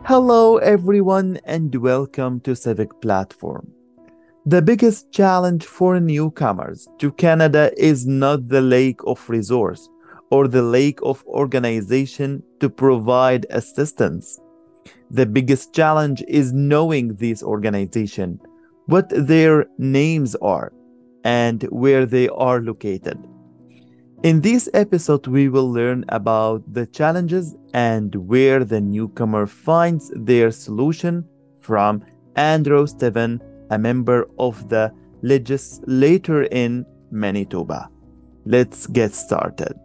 Hello, everyone, and welcome to Civic Platform. The biggest challenge for newcomers to Canada is not the lack of resource or the lack of organization to provide assistance. The biggest challenge is knowing these organizations, what their names are, and where they are located. In this episode, we will learn about the challenges and where the newcomer finds their solution from Andrew Steven, a member of the legislature in Manitoba. Let's get started.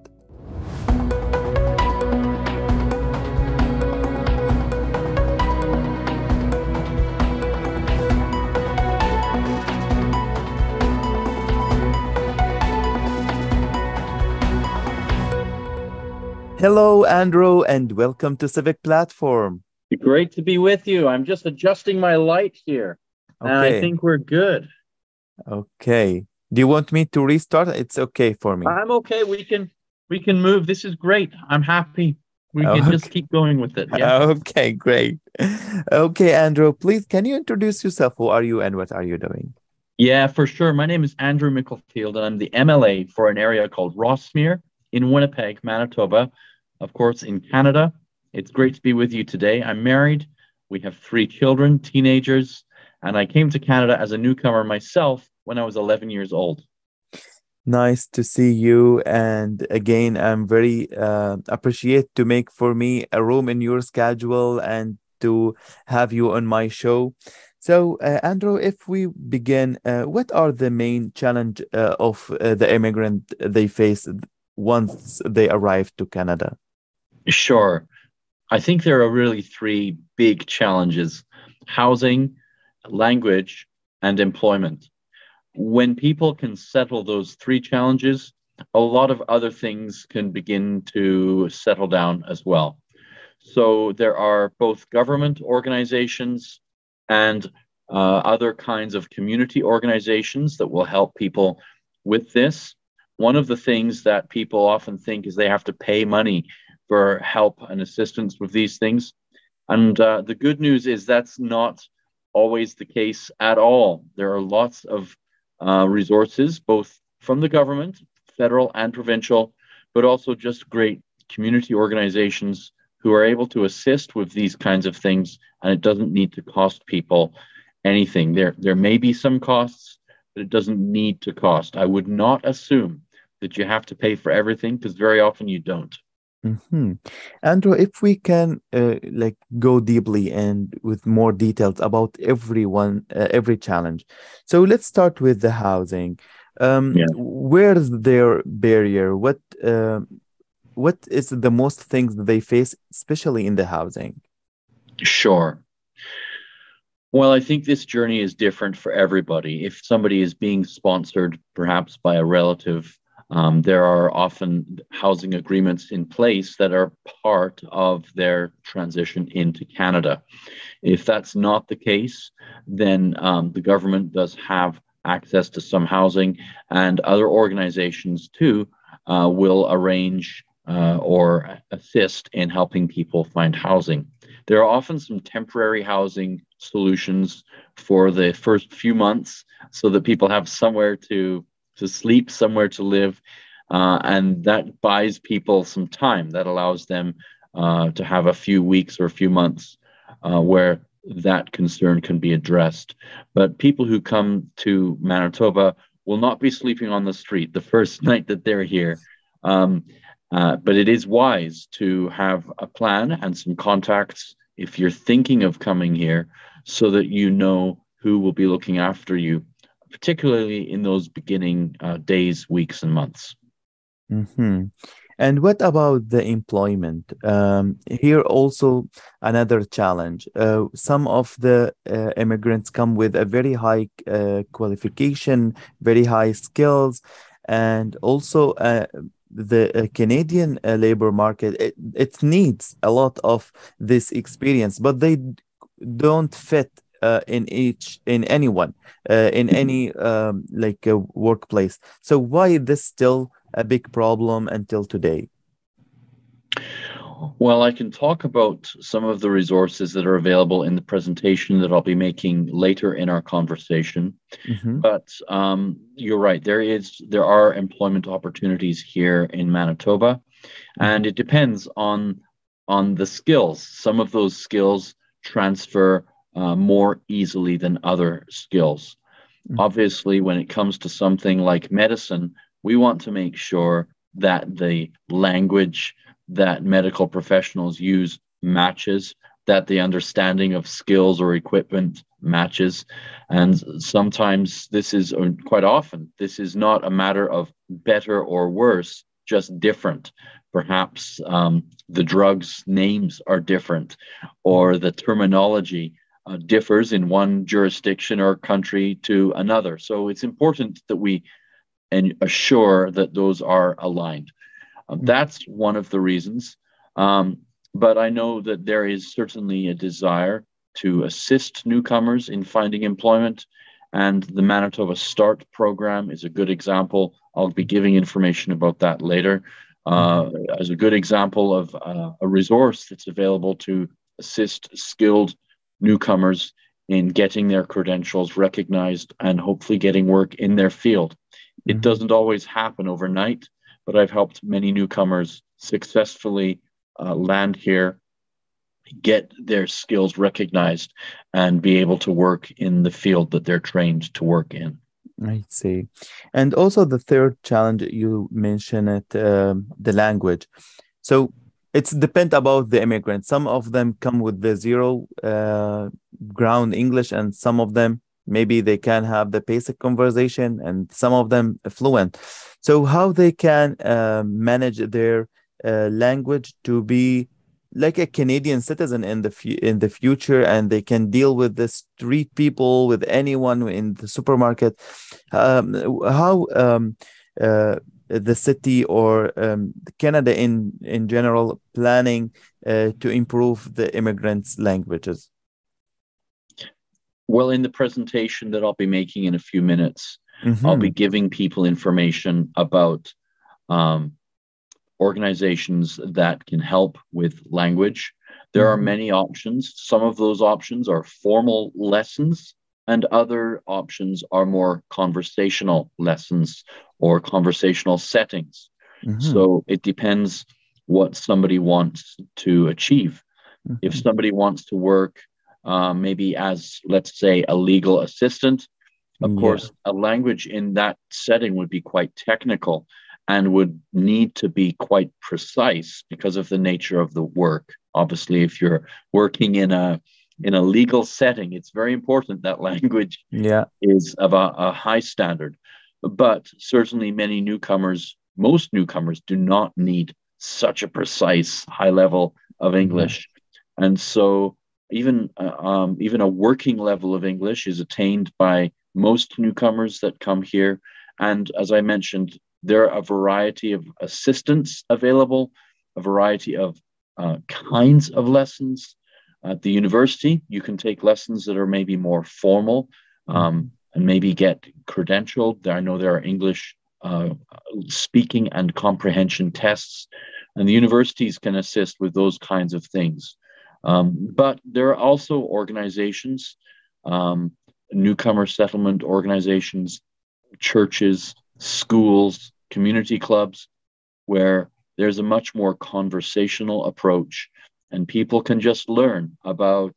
Hello, Andrew, and welcome to Civic Platform. Great to be with you. I'm just adjusting my light here, and I think we're good. Okay. Do you want me to restart? It's okay for me. I'm okay. We can move. This is great. I'm happy. We can just keep going with it. Yeah. Okay, great. Okay, Andrew, please, can you introduce yourself? Who are you and what are you doing? Yeah, for sure. My name is Andrew Micklefield, and I'm the MLA for an area called Rossmere in Winnipeg, Manitoba, of course, in Canada. It's great to be with you today. I'm married. We have 3 children, teenagers, and I came to Canada as a newcomer myself when I was 11 years old. Nice to see you. And again, I'm very appreciate to make for me a room in your schedule and to have you on my show. So, Andrew, if we begin, what are the main challenge of the immigrant they face once they arrive to Canada? Sure. I think there are really 3 big challenges: housing, language, and employment. When people can settle those 3 challenges, a lot of other things can begin to settle down as well. So there are both government organizations and other kinds of community organizations that will help people with this. One of the things that people often think is they have to pay money for help and assistance with these things. And the good news is that's not always the case at all. There are lots of resources, both from the government, federal and provincial, but also just great community organizations who are able to assist with these kinds of things, and it doesn't need to cost people anything. There may be some costs, but it doesn't need to cost. I would not assume that you have to pay for everything, because very often you don't. Mm-hmm. Andrew, if we can go deeply and with more details about every challenge. So let's start with the housing. Where's their barrier? What is the most things that they face, especially in the housing? Sure. Well, I think this journey is different for everybody. If somebody is being sponsored, perhaps by a relative, there are often housing agreements in place that are part of their transition into Canada. If that's not the case, then the government does have access to some housing, and other organizations too will arrange or assist in helping people find housing. There are often some temporary housing solutions for the first few months so that people have somewhere to sleep, somewhere to live, and that buys people some time. That allows them to have a few weeks or a few months where that concern can be addressed. But people who come to Manitoba will not be sleeping on the street the first night that they're here. But it is wise to have a plan and some contacts if you're thinking of coming here, so that you know who will be looking after you, particularly in those beginning days, weeks, and months. Mm-hmm. And what about the employment? Here also another challenge. Some of the immigrants come with a very high qualification, very high skills, and also the Canadian labor market, it needs a lot of this experience, but they don't fit in anyone in any workplace. So why is this still a big problem until today? Well, I can talk about some of the resources that are available in the presentation that I'll be making later in our conversation. Mm-hmm. But you're right. There are employment opportunities here in Manitoba, and it depends on the skills. Some of those skills transfer more easily than other skills. Mm-hmm. Obviously, when it comes to something like medicine, we want to make sure that the language that medical professionals use matches, that the understanding of skills or equipment matches. And sometimes this is, or quite often, this is not a matter of better or worse, just different. Perhaps the drugs' names are different, or the terminology differs in one jurisdiction or country to another. So it's important that we assure that those are aligned. That's one of the reasons. But I know that there is certainly a desire to assist newcomers in finding employment. And the Manitoba Start program is a good example. I'll be giving information about that later as a good example of a resource that's available to assist skilled newcomers in getting their credentials recognized and hopefully getting work in their field. It doesn't always happen overnight, but I've helped many newcomers successfully land here, get their skills recognized, and be able to work in the field that they're trained to work in. I see. And also the third challenge you mentioned it, the language. So it's depend about the immigrants. Some of them come with the zero ground English, and some of them maybe they can have the basic conversation, and some of them fluent. So how they can manage their language to be like a Canadian citizen in the future, and they can deal with the street people, with anyone in the supermarket. How the city or Canada in general planning to improve the immigrants' languages? Well, in the presentation that I'll be making in a few minutes, I'll be giving people information about organizations that can help with language. There are many options. Some of those options are formal lessons, and other options are more conversational lessons or conversational settings. So it depends what somebody wants to achieve. If somebody wants to work maybe as, let's say, a legal assistant, of course, a language in that setting would be quite technical and would need to be quite precise because of the nature of the work. Obviously, if you're working in a legal setting, it's very important that language is of a high standard. But certainly most newcomers do not need such a precise high level of English. And so even a working level of English is attained by most newcomers that come here. And as I mentioned, there are a variety of assistants available, a variety of kinds of lessons. At the university, you can take lessons that are maybe more formal and maybe get credentialed. I know there are English speaking and comprehension tests, and the universities can assist with those kinds of things. But there are also organizations, newcomer settlement organizations, churches, schools, community clubs, where there's a much more conversational approach, and people can just learn about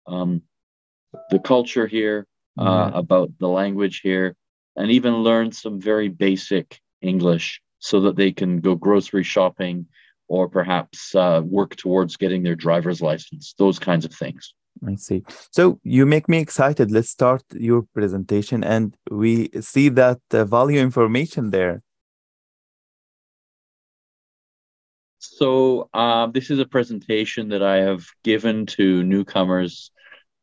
the culture here, about the language here, and even learn some very basic English so that they can go grocery shopping or perhaps work towards getting their driver's license, those kinds of things. I see. So you make me excited. Let's start your presentation, and we see that value information there. So this is a presentation that I have given to newcomers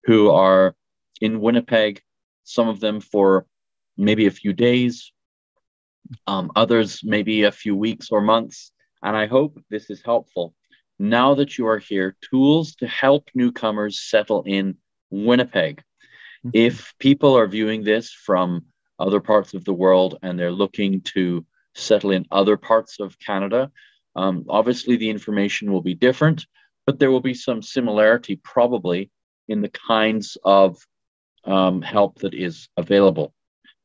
who are in Winnipeg, some of them for maybe a few days, others maybe a few weeks or months. And I hope this is helpful. Now that you are here, tools to help newcomers settle in Winnipeg. If people are viewing this from other parts of the world and they're looking to settle in other parts of Canada, Obviously, the information will be different, but there will be some similarity probably in the kinds of help that is available.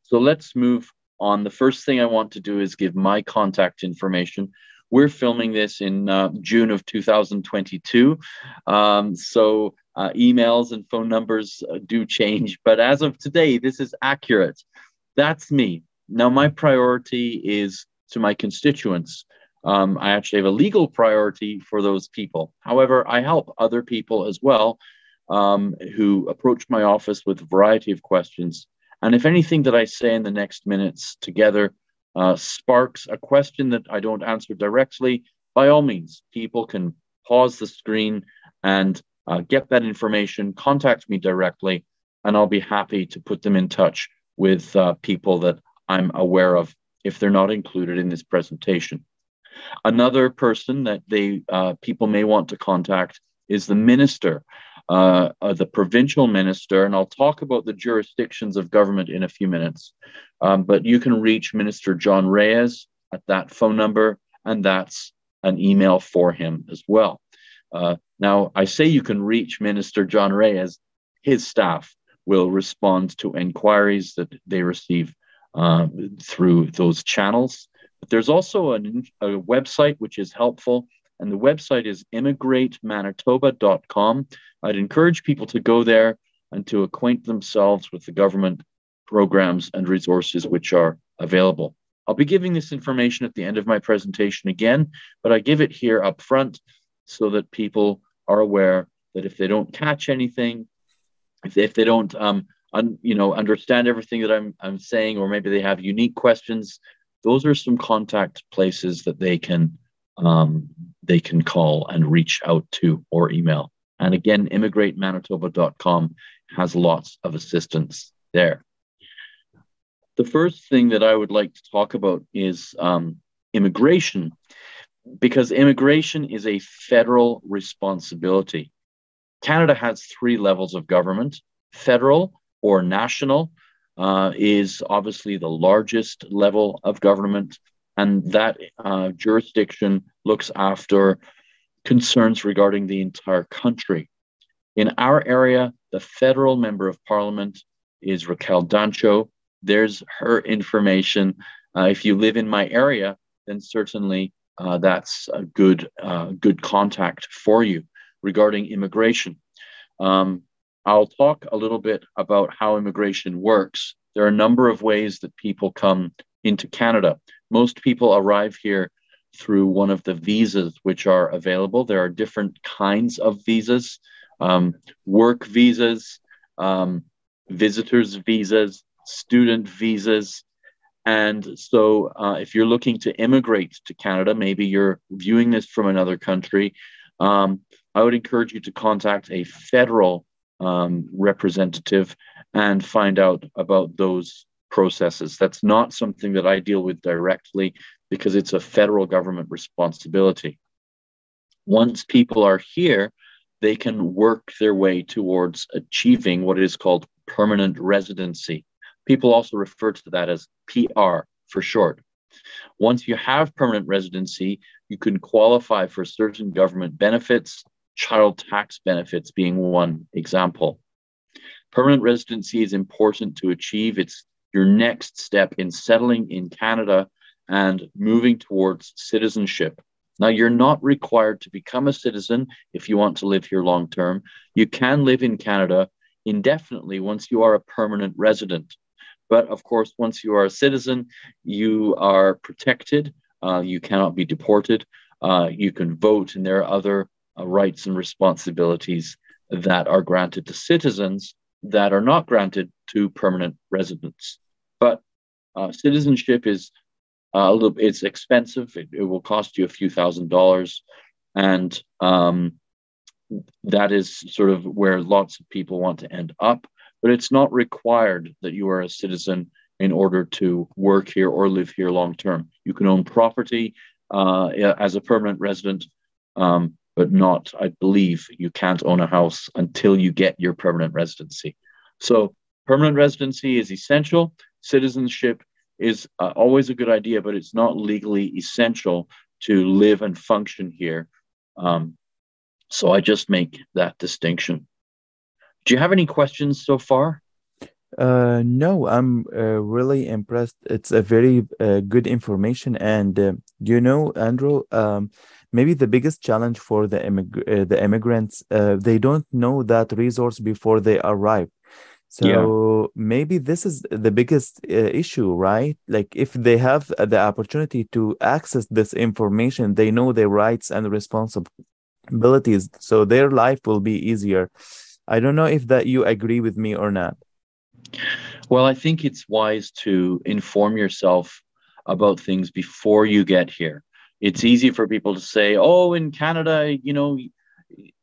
So let's move on. The first thing I want to do is give my contact information. We're filming this in June of 2022. So emails and phone numbers do change. But as of today, this is accurate. That's me. Now, my priority is to my constituents. I actually have a legal priority for those people. However, I help other people as well who approach my office with a variety of questions. And if anything that I say in the next minutes together sparks a question that I don't answer directly, by all means, people can pause the screen and get that information, contact me directly, and I'll be happy to put them in touch with people that I'm aware of if they're not included in this presentation. Another person that people may want to contact is the minister, the provincial minister, and I'll talk about the jurisdictions of government in a few minutes. But you can reach Minister John Reyes at that phone number, and that's an email for him as well. Now, I say you can reach Minister John Reyes. His staff will respond to inquiries that they receive through those channels. But there's also a website which is helpful, and the website is immigratemanitoba.com. I'd encourage people to go there and to acquaint themselves with the government programs and resources which are available. I'll be giving this information at the end of my presentation again, but I give it here up front so that people are aware that if they don't catch anything, if they don't understand everything that I'm saying, or maybe they have unique questions, those are some contact places that they can call and reach out to or email. And again, immigratemanitoba.com has lots of assistance there. The first thing that I would like to talk about is immigration, because immigration is a federal responsibility. Canada has 3 levels of government. Federal or national is obviously the largest level of government, and that jurisdiction looks after concerns regarding the entire country. In our area, the federal member of parliament is Raquel Dancho. There's her information. If you live in my area, then certainly that's a good contact for you regarding immigration. I'll talk a little bit about how immigration works. There are a number of ways that people come into Canada. Most people arrive here through one of the visas which are available. There are different kinds of visas, work visas, visitors visas, student visas. And so if you're looking to immigrate to Canada, maybe you're viewing this from another country, I would encourage you to contact a federal representative and find out about those processes. That's not something that I deal with directly because it's a federal government responsibility. Once people are here, they can work their way towards achieving what is called permanent residency. People also refer to that as PR for short. Once you have permanent residency, you can qualify for certain government benefits, child tax benefits being one example. Permanent residency is important to achieve. It's your next step in settling in Canada and moving towards citizenship. Now, you're not required to become a citizen if you want to live here long term. You can live in Canada indefinitely once you are a permanent resident. But of course, once you are a citizen, you are protected. You cannot be deported. You can vote, and there are other rights and responsibilities that are granted to citizens that are not granted to permanent residents. But citizenship is it's expensive. It will cost you a few $1,000s, and that is sort of where lots of people want to end up. But it's not required that you are a citizen in order to work here or live here long term. You can own property as a permanent resident, but not, I believe, you can't own a house until you get your permanent residency. So permanent residency is essential. Citizenship is always a good idea, but it's not legally essential to live and function here. So I just make that distinction. Do you have any questions so far? No, I'm really impressed. It's a very good information. And Andrew, maybe the biggest challenge for the immigrants, they don't know that resource before they arrive. Yeah. So maybe this is the biggest issue, right? Like if they have the opportunity to access this information, they know their rights and responsibilities, so their life will be easier. I don't know if that you agree with me or not. Well, I think it's wise to inform yourself about things before you get here. It's easy for people to say, oh, in Canada,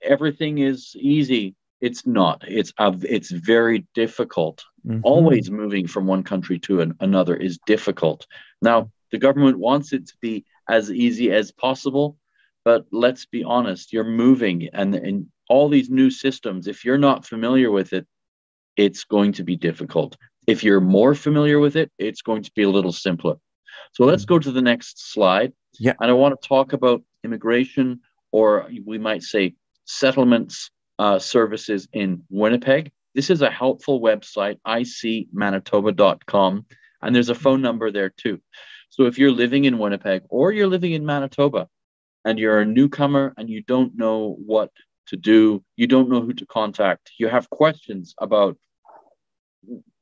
everything is easy. It's not. It's very difficult. Mm-hmm. Always moving from one country to another is difficult. Now, the government wants it to be as easy as possible, but let's be honest, you're moving and all these new systems, if you're not familiar with it, it's going to be difficult. If you're more familiar with it, it's going to be a little simpler. So let's go to the next slide. Yeah. And I want to talk about immigration, or we might say settlements services in Winnipeg. This is a helpful website, icmanitoba.com, and there's a phone number there too. So if you're living in Winnipeg or you're living in Manitoba and you're a newcomer and you don't know what to do, you don't know who to contact, you have questions about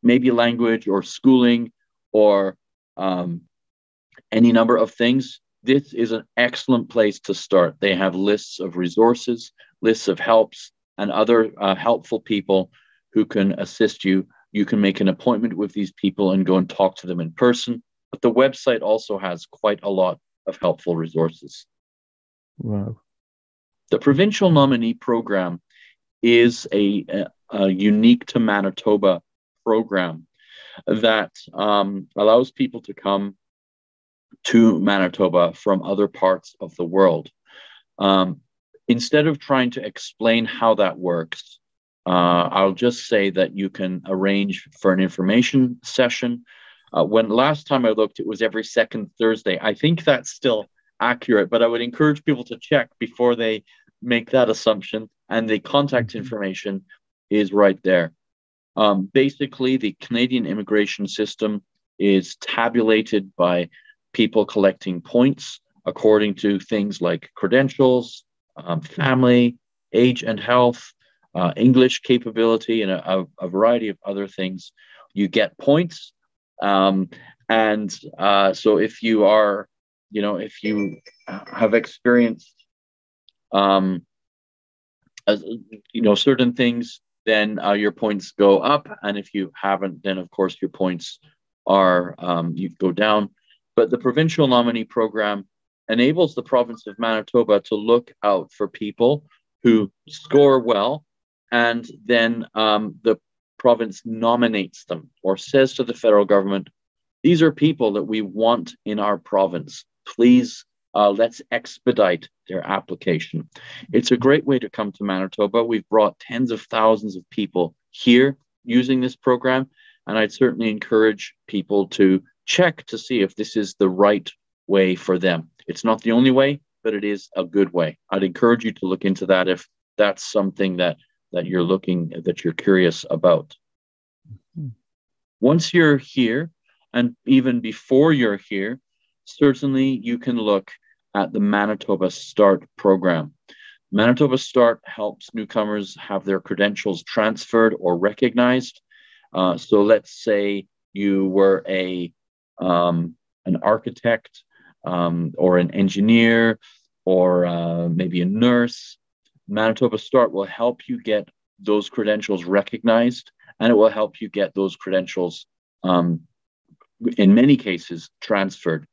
maybe language or schooling or any number of things, this is an excellent place to start. They have lists of resources, lists of helps, and other helpful people who can assist you. You can make an appointment with these people and go and talk to them in person. But the website also has quite a lot of helpful resources. Wow. The provincial nominee program is a unique to Manitoba program that allows people to come to Manitoba from other parts of the world. Instead of trying to explain how that works, I'll just say that you can arrange for an information session. When last time I looked, it was every second Thursday. I think that's still accurate, but I would encourage people to check before they make that assumption. And the contact information is right there. Basically, the Canadian immigration system is tabulated by people collecting points according to things like credentials, family, age and health, English capability, and a variety of other things. You get points. So if you are, if you have experienced, certain things, then your points go up. And if you haven't, then of course your points are, you go down. But the provincial nominee program enables the province of Manitoba to look out for people who score well, and then the province nominates them or says to the federal government, these are people that we want in our province. Please, let's expedite their application. It's a great way to come to Manitoba. We've brought tens of thousands of people here using this program, and I'd certainly encourage people to check to see if this is the right way for them. It's not the only way, but it is a good way. I'd encourage you to look into that if that's something that you're curious about. Once you're here, and even before you're here, certainly you can look at the Manitoba START program. Manitoba START helps newcomers have their credentials transferred or recognized. So let's say you were an architect or an engineer or maybe a nurse. Manitoba START will help you get those credentials recognized, and it will help you get those credentials, in many cases, transferred.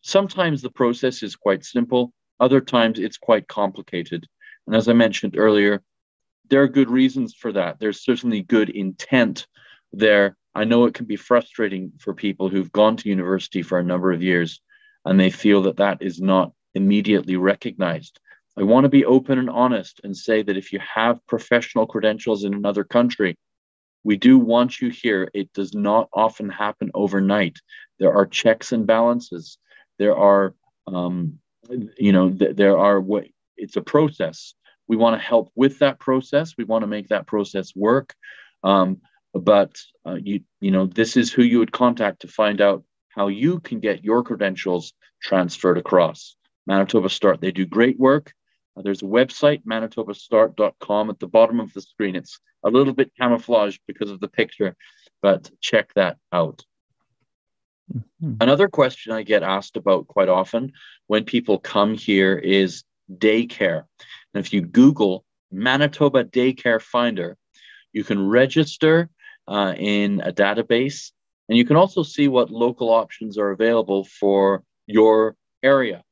Sometimes the process is quite simple. Other times it's quite complicated. And as I mentioned earlier, there are good reasons for that. There's certainly good intent there. I know it can be frustrating for people who've gone to university for a number of years and they feel that that is not immediately recognized. I want to be open and honest and say that if you have professional credentials in another country, we do want you here. It does not often happen overnight. There are checks and balances. There are it's a process. We want to help with that process. We want to make that process work. But this is who you would contact to find out how you can get your credentials transferred across. Manitoba Start, they do great work. There's a website, manitobastart.com, at the bottom of the screen. It's a little bit camouflaged because of the picture, but check that out. Mm-hmm. Another question I get asked about quite often when people come here is daycare. And if you Google Manitoba Daycare Finder, you can register in a database, and you can also see what local options are available for your area.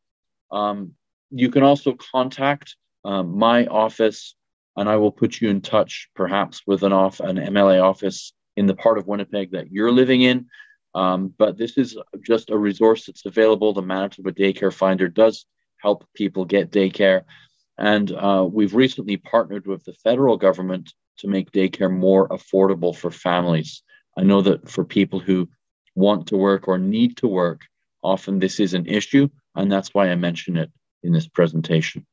You can also contact my office, and I will put you in touch perhaps with an MLA office in the part of Winnipeg that you're living in. But this is just a resource that's available. The Manitoba Daycare Finder does help people get daycare. And we've recently partnered with the federal government to make daycare more affordable for families. I know that for people who want to work or need to work, often this is an issue, and that's why I mention it in this presentation.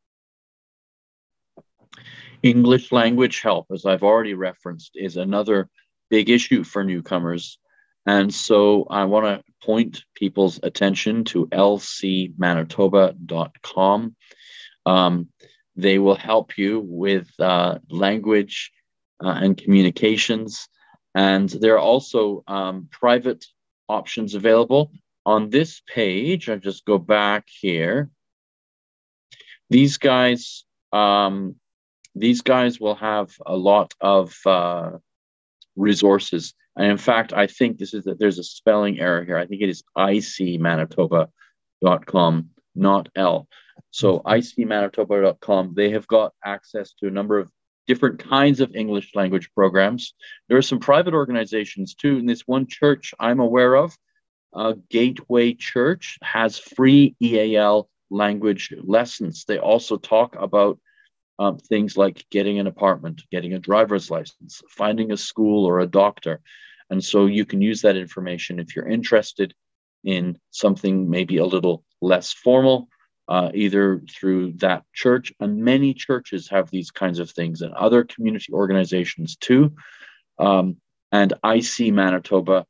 English language help, as I've already referenced, is another big issue for newcomers. And so I want to point people's attention to lcmanitoba.com. They will help you with language and communications. And there are also private options available. On this page, I just go back here. These guys will have a lot of resources. And in fact, I think there's a spelling error here. I think it is icmanitoba.com, not L. So icmanitoba.com, they have got access to a number of different kinds of English language programs. There are some private organizations too. And this one church I'm aware of, Gateway Church, has free EAL language lessons. They also talk about things like getting an apartment, getting a driver's license, finding a school or a doctor. And so you can use that information if you're interested in something maybe a little less formal, either through that church. And many churches have these kinds of things, and other community organizations too. And IC Manitoba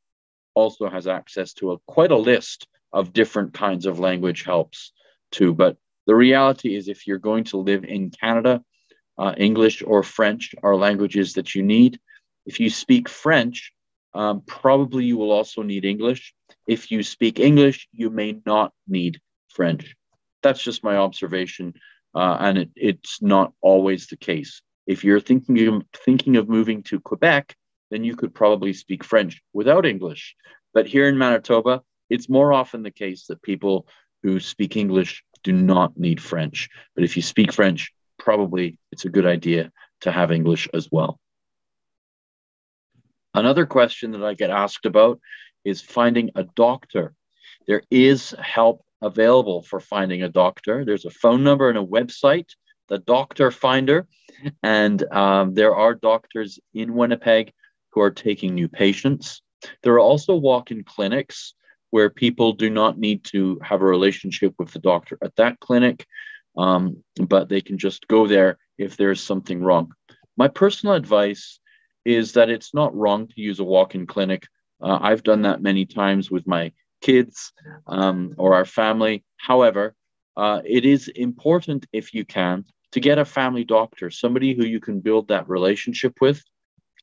also has access to quite a list of different kinds of language helps too. But the reality is, if you're going to live in Canada, English or French are languages that you need. If you speak French, probably you will also need English. If you speak English, you may not need French. That's just my observation, and it's not always the case. If you're thinking of moving to Quebec, then you could probably speak French without English. But here in Manitoba, it's more often the case that people who speak English do not need French. But if you speak French, probably it's a good idea to have English as well. Another question that I get asked about is finding a doctor. There is help available for finding a doctor. There's a phone number and a website, the Doctor Finder, and there are doctors in Winnipeg who are taking new patients. There are also walk-in clinics where people do not need to have a relationship with the doctor at that clinic, but they can just go there if there's something wrong. My personal advice is that it's not wrong to use a walk-in clinic. I've done that many times with my kids or our family. However, it is important, if you can, to get a family doctor, somebody who you can build that relationship with.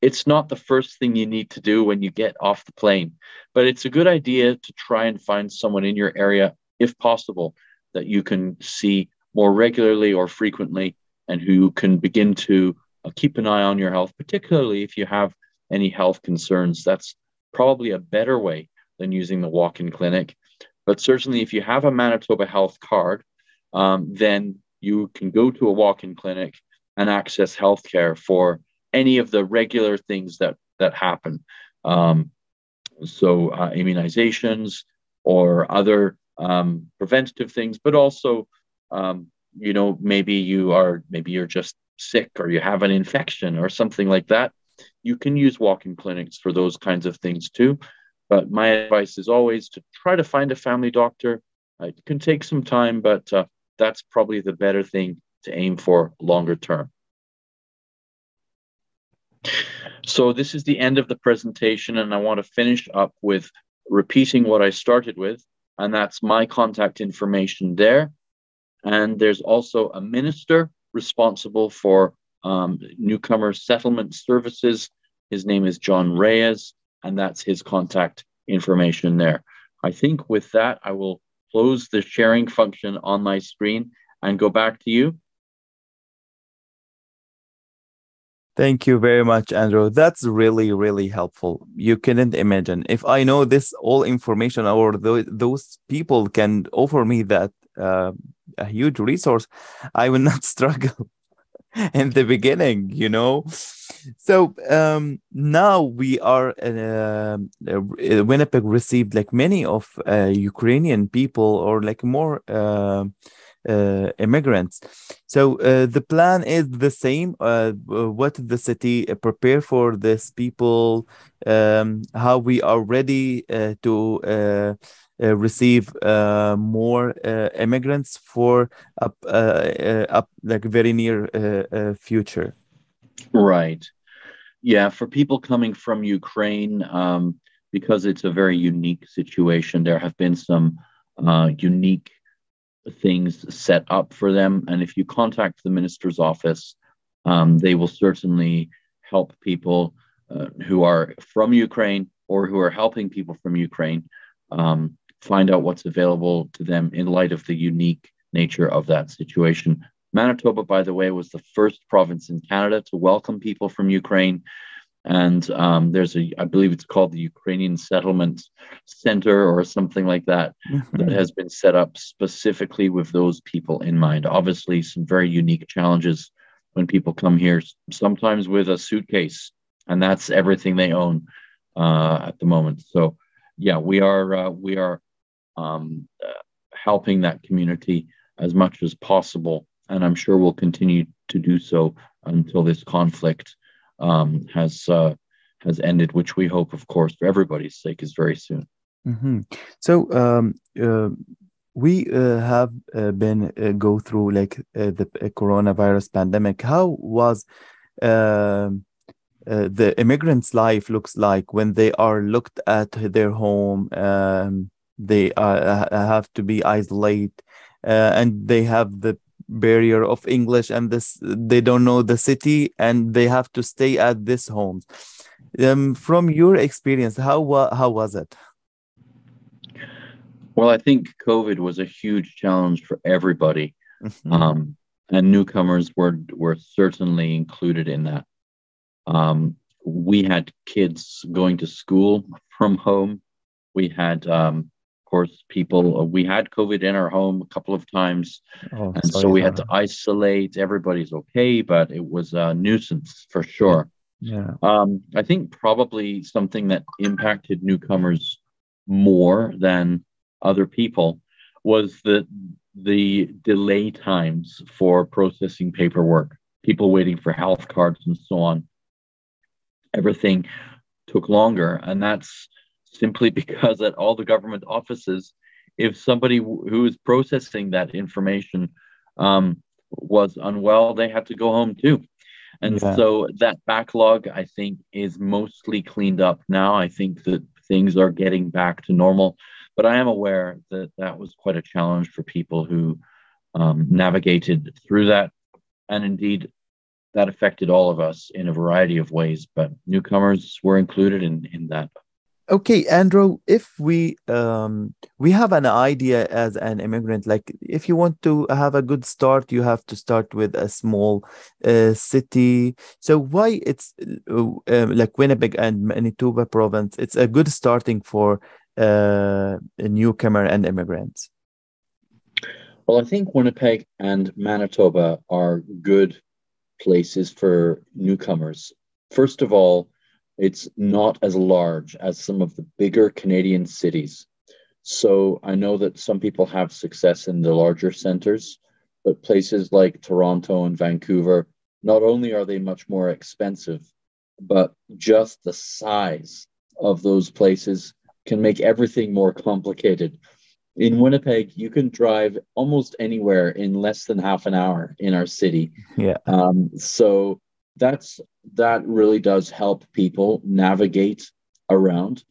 It's not the first thing you need to do when you get off the plane, but it's a good idea to try and find someone in your area, if possible, that you can see more regularly or frequently, and who can begin to keep an eye on your health, particularly if you have any health concerns. That's probably a better way than using the walk-in clinic. But certainly if you have a Manitoba health card, then you can go to a walk-in clinic and access healthcare for any of the regular things that happen. Immunizations or other preventative things, but also, maybe you're just sick or you have an infection or something like that. You can use walk-in clinics for those kinds of things too. But my advice is always to try to find a family doctor. It can take some time, but that's probably the better thing to aim for longer term. So this is the end of the presentation, and I want to finish up with repeating what I started with, and that's my contact information there. And there's also a minister responsible for newcomer settlement services. His name is John Reyes, and that's his contact information there. I think with that, I will close the sharing function on my screen and go back to you. Thank you very much, Andrew. That's really, really helpful. You couldn't imagine. If I know this all information, or those people can offer me that a huge resource, I will not struggle in the beginning, you know. So now we are Winnipeg received like many of Ukrainian people, or like more immigrants. So the plan is the same. What the city prepare for these people? How we are ready to receive more immigrants for up like very near future. Right. Yeah, for people coming from Ukraine, because it's a very unique situation, there have been some unique things set up for them. And if you contact the minister's office, they will certainly help people who are from Ukraine or who are helping people from Ukraine find out what's available to them in light of the unique nature of that situation. Manitoba, by the way, was the first province in Canada to welcome people from Ukraine. And there's I believe it's called the Ukrainian Settlement Center or something like that, that has been set up specifically with those people in mind. Obviously, some very unique challenges when people come here, sometimes with a suitcase, and that's everything they own at the moment. So, yeah, we are helping that community as much as possible, and I'm sure we'll continue to do so until this conflict has ended, which we hope, of course, for everybody's sake, is very soon. So we have been go through like the coronavirus pandemic. How was the immigrants' life looks like when they are looked at their home? They have to be isolated, and they have the barrier of English, and this they don't know the city, and they have to stay at this home. From your experience, how was it? Well, I think COVID was a huge challenge for everybody, and newcomers were certainly included in that. We had kids going to school from home. We had, of course, we had COVID in our home a couple of times. Oh, and sorry so we for had to isolate. Everybody's okay, but it was a nuisance for sure. Yeah. I think probably something that impacted newcomers more than other people was the delay times for processing paperwork, people waiting for health cards and so on. Everything took longer, and that's simply because at all the government offices, if somebody who is processing that information was unwell, they had to go home too. And so that backlog, I think, is mostly cleaned up now. I think that things are getting back to normal, but I am aware that that was quite a challenge for people who navigated through that. And indeed, that affected all of us in a variety of ways, but newcomers were included in that. Okay, Andrew, if we have an idea as an immigrant, like if you want to have a good start, you have to start with a small city. So why it's like Winnipeg and Manitoba province, it's a good starting for a newcomer and immigrants? Well, I think Winnipeg and Manitoba are good places for newcomers. First of all, it's not as large as some of the bigger Canadian cities. So I know that some people have success in the larger centers, but places like Toronto and Vancouver, not only are they much more expensive, but just the size of those places can make everything more complicated. In Winnipeg, you can drive almost anywhere in less than half an hour in our city. Yeah. So that's that really does help people navigate around.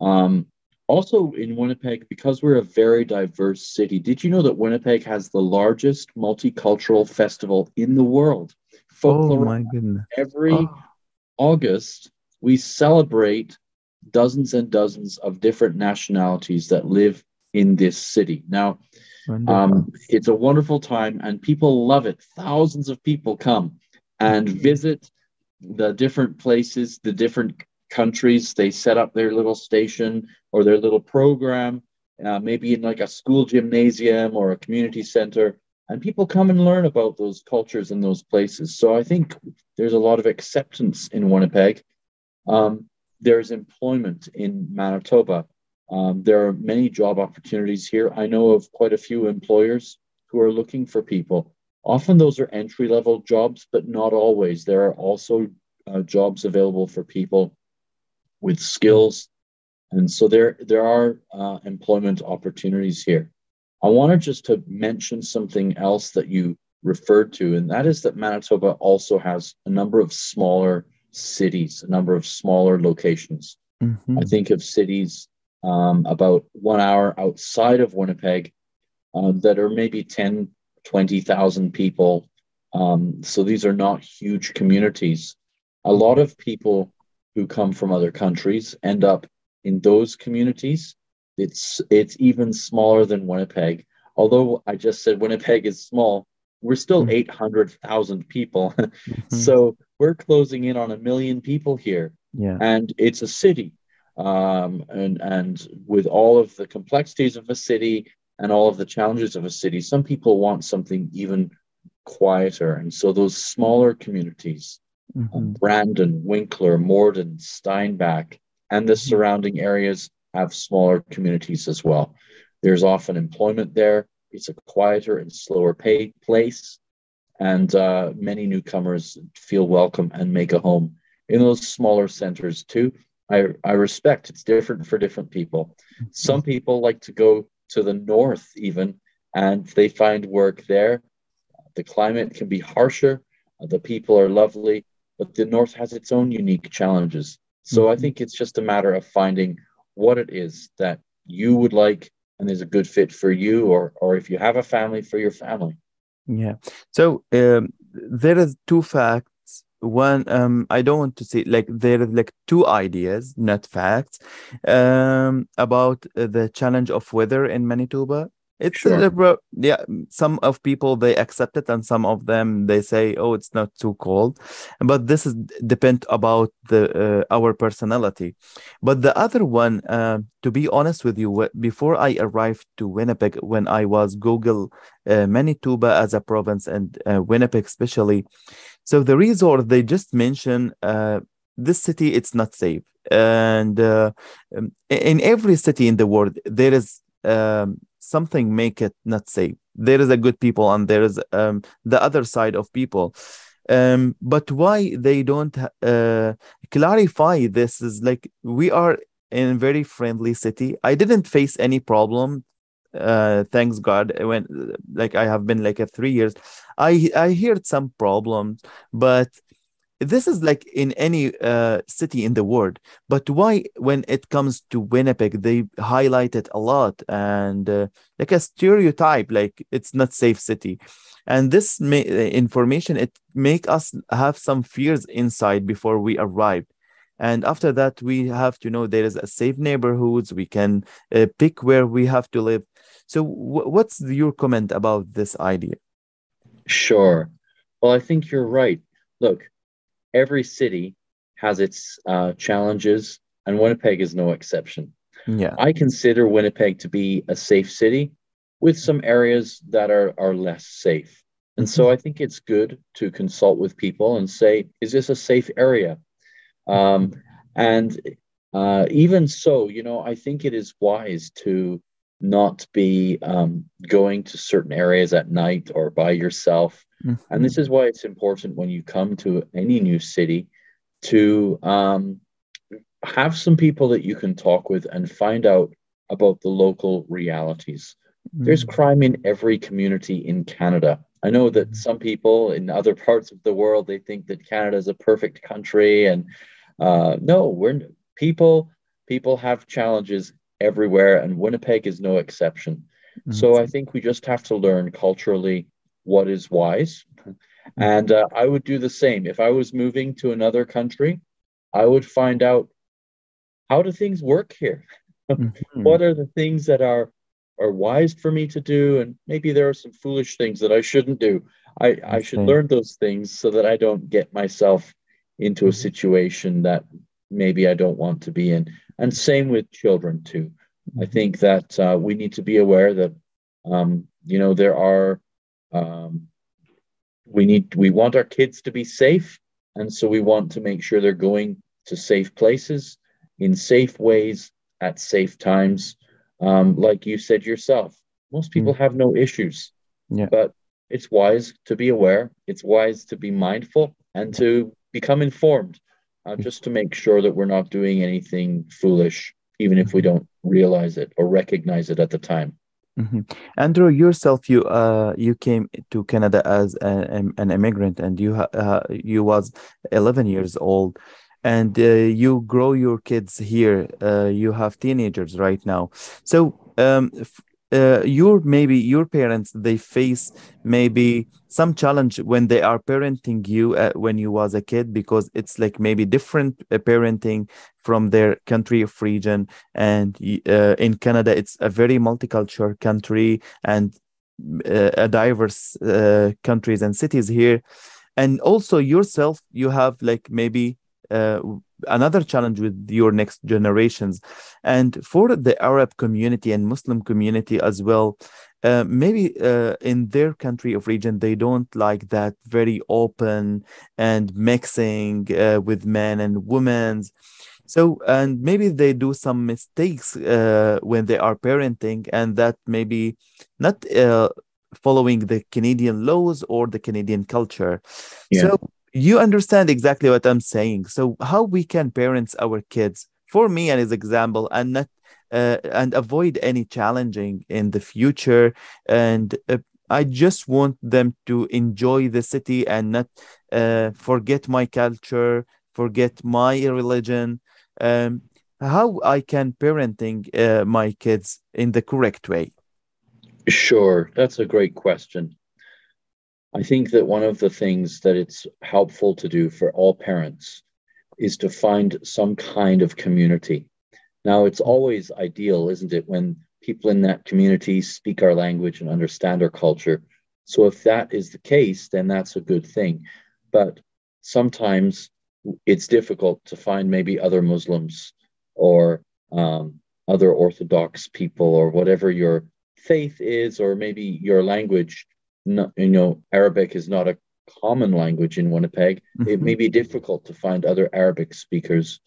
Um, Also in Winnipeg, because we're a very diverse city, did you know that Winnipeg has the largest multicultural festival in the world? Oh Folklore. my goodness. Every Oh, August, we celebrate dozens and dozens of different nationalities that live in this city. Now, wonderful. it's a wonderful time and people love it. Thousands of people come and visit the different places, the different countries. They set up their little station or their little program, maybe in like a school gymnasium or a community center. And people come and learn about those cultures and those places. So I think there's a lot of acceptance in Winnipeg. There's employment in Manitoba. There are many job opportunities here. I know of quite a few employers who are looking for people. Often those are entry level jobs, but not always. There are also jobs available for people with skills. And so there are employment opportunities here. I wanted just to mention something else that you referred to, and that is that Manitoba also has a number of smaller cities, a number of smaller locations. I Mm-hmm. think of cities about 1 hour outside of Winnipeg that are maybe 10, 20,000 people. So these are not huge communities. A lot Yeah. of people who come from other countries end up in those communities. It's even smaller than Winnipeg. Although I just said Winnipeg is small, we're still 800,000 people. Mm-hmm. So we're closing in on 1 million people here, Yeah. and it's a city. And with all of the complexities of a city and all of the challenges of a city, some people want something even quieter. And so those smaller communities, Mm-hmm. Brandon, Winkler, Morden, Steinbach, and the surrounding areas have smaller communities as well. There's often employment there. It's a quieter and slower pay place, and many newcomers feel welcome and make a home in those smaller centers too. I respect it's different for different people. Mm-hmm. Some people like to go to the north even, and they find work there. The climate can be harsher, the people are lovely, but the north has its own unique challenges. So I Mm-hmm. think it's just a matter of finding what it is that you would like and is a good fit for you, or if you have a family, for your family. Yeah. So there is two facts. One, I don't want to say like there is like two ideas, not facts, about the challenge of weather in Manitoba. It's Sure. yeah. Some of people they accept it, and some of them they say, "Oh, it's not too cold." But this is depend about the our personality. But the other one, to be honest with you, before I arrived to Winnipeg, when I was Google Manitoba as a province and Winnipeg especially. So the resort they just mentioned, this city it's not safe, and in every city in the world there is something make it not safe. There is a good people and there is the other side of people. But why they don't clarify this is like we are in a very friendly city. I didn't face any problem, thanks God. When like I have been like a 3 years, I heard some problems, but this is like in any city in the world. But why when it comes to Winnipeg they highlight it a lot, and like a stereotype, like it's not safe city. And this information it make us have some fears inside before we arrive. And after that we have to know there is a safe neighborhoods, we can pick where we have to live. So what's your comment about this idea? Sure. Well, I think you're right. Look, every city has its challenges, and Winnipeg is no exception. Yeah. I consider Winnipeg to be a safe city with some areas that are less safe. And so Mhm. I think it's good to consult with people and say, is this a safe area? Um, and Even so, I think it is wise to not be going to certain areas at night or by yourself. And this Mhm. is why it's important when you come to any new city to have some people that you can talk with and find out about the local realities. There's Mm, crime in every community in Canada. I know that some people in other parts of the world, they think that Canada is a perfect country, and no, we're people people have challenges everywhere, and Winnipeg is no exception. mm, So I think we just have to learn culturally what is wise. mm, And I would do the same. If I was moving to another country, I would find out, how do things work here? mhm. What are the things that are wise for me to do? And maybe there are some foolish things that I shouldn't do. I I should see. learn those things so that I don't get myself into a Mhm, situation that maybe I don't want to be in. And same with children too. I mhm. think that we need to be aware that there are um, we want our kids to be safe, and so we want to make sure they're going to safe places in safe ways at safe times. Like you said yourself, most people Mm, have no issues, yeah. but it's wise to be aware, it's wise to be mindful and to become informed, just to make sure that we're not doing anything foolish, even if we Mhm. don't realize it or recognize it at the time. Mhm. Andrew, yourself, you came to Canada as an immigrant, and you was 11 years old, and you grow your kids here. You have teenagers right now, so maybe your parents they face maybe some challenge when they are parenting you when you was a kid because it's like maybe different parenting from their country of region and in Canada, it's a very multicultural country and a diverse countries and cities here. And also yourself, you have like maybe uh, another challenge with your next generations. And for the Arab community and Muslim community as well, maybe in their country of region, they don't like that very open and mixing with men and women. So, and maybe they do some mistakes when they are parenting, and that maybe not following the Canadian laws or the Canadian culture. Yeah. So, you understand exactly what I'm saying. So, how we can parents our kids, for me, and as example, and not and avoid any challenging in the future. And I just want them to enjoy the city and not forget my culture, forget my religion um, how I can parenting my kids in the correct way. Sure, that's a great question. I think that one of the things that it's helpful to do for all parents is to find some kind of community. Now, it's always ideal, isn't it, when people in that community speak our language and understand our culture. So, if that is the case, then that's a good thing. But sometimes it's difficult to find maybe other Muslims or other Orthodox people or whatever your faith is, or maybe your language. Arabic is not a common language in Winnipeg. It Mhm. may be difficult to find other Arabic speakers,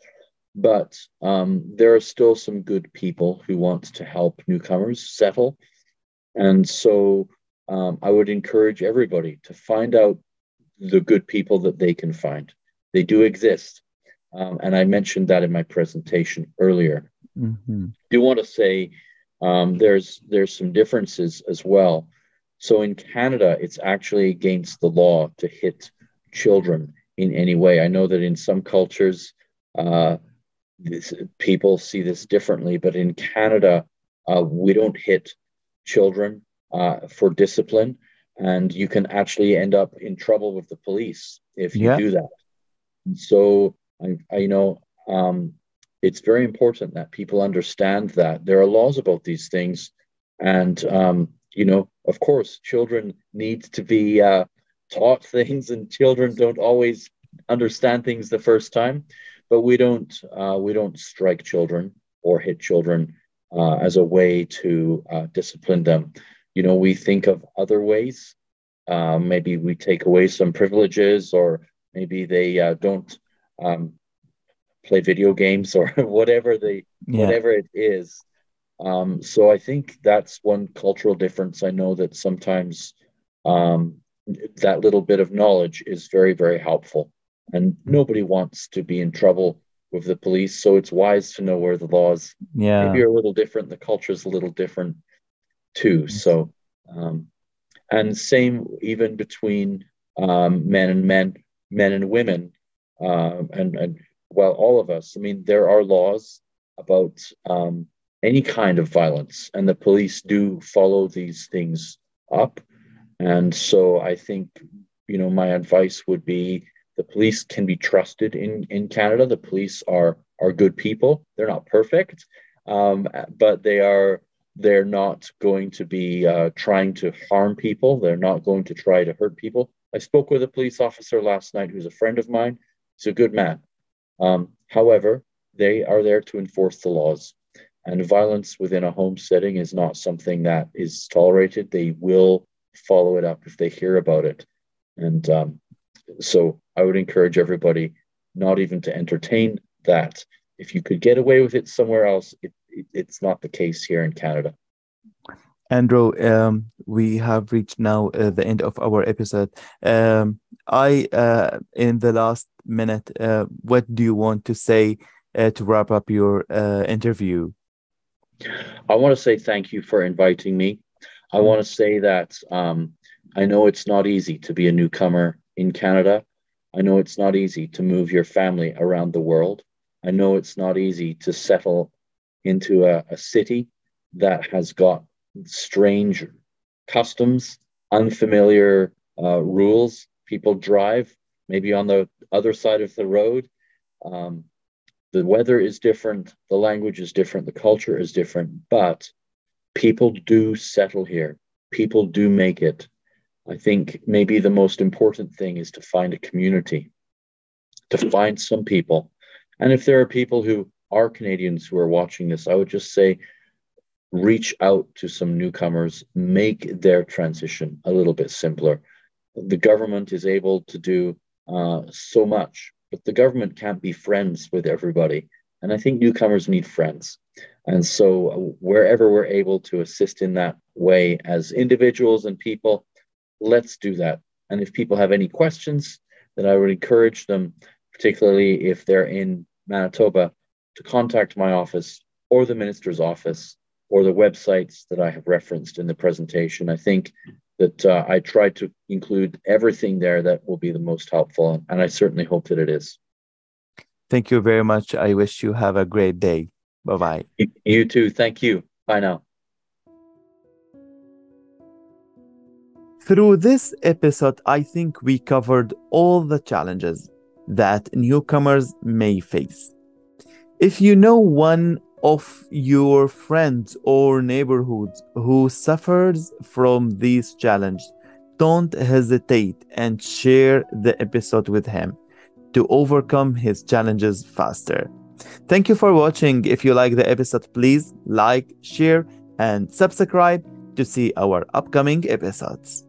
but there are still some good people who want to help newcomers settle. And so I would encourage everybody to find out the good people that they can find. They do exist. And I mentioned that in my presentation earlier. Mhm. I do want to say there's some differences as well. So in Canada, it's actually against the law to hit children in any way. I know that in some cultures, uh, people see this differently, but in Canada, we don't hit children for discipline, and you can actually end up in trouble with the police if you Yeah. do that. And so, I it's very important that people understand that there are laws about these things, and of course, children need to be taught things, and children don't always understand things the first time. But we don't strike children or hit children as a way to discipline them. We think of other ways. Maybe we take away some privileges, or maybe they don't um, play video games or Yeah. whatever it is. So I think that's one cultural difference. I know that sometimes um, that little bit of knowledge is very, very helpful, and nobody wants to be in trouble with the police, so it's wise to know where the laws maybe Yeah. are a little different. The culture is a little different too. So, and same even between men and men and women, and well, all of us. I mean, there are laws about any kind of violence, and the police do follow these things up. And so I think, my advice would be the police can be trusted in Canada. The police are good people. They're not perfect, but they're not going to be trying to harm people. They're not going to try to hurt people. I spoke with a police officer last night who's a friend of mine. He's a good man. However, they are there to enforce the laws. And violence within a home setting is not something that is tolerated. They will follow it up if they hear about it. And so I would encourage everybody not even to entertain that. If you could get away with it somewhere else, it's not the case here in Canada. Andrew, we have reached now the end of our episode. In the last minute, what do you want to say to wrap up your interview? I want to say thank you for inviting me. I want to say that I know it's not easy to be a newcomer in Canada. I know it's not easy to move your family around the world. I know it's not easy to settle into a city that has got strange customs, unfamiliar rules. People drive maybe on the other side of the road. The weather is different, the language is different, the culture is different, but people do settle here. People do make it. I think maybe the most important thing is to find a community, to find some people. And if there are people who are Canadians who are watching this, I would just say, reach out to some newcomers, make their transition a little bit simpler. The government is able to do so much, but the government can't be friends with everybody. And I think newcomers need friends. And so wherever we're able to assist in that way as individuals and people, let's do that. And if people have any questions, then I would encourage them, particularly if they're in Manitoba, to contact my office or the minister's office or the websites that I have referenced in the presentation. I think that I tried to include everything there that will be the most helpful, and I certainly hope that it is. Thank you very much. I wish you have a great day. Bye-bye. You too. Thank you. Bye now. Through this episode, I think we covered all the challenges that newcomers may face. If you know one of your friends or neighborhoods who suffers from these challenges, don't hesitate and share the episode with him to overcome his challenges faster. Thank you for watching. If you like the episode, please like, share, and subscribe to see our upcoming episodes.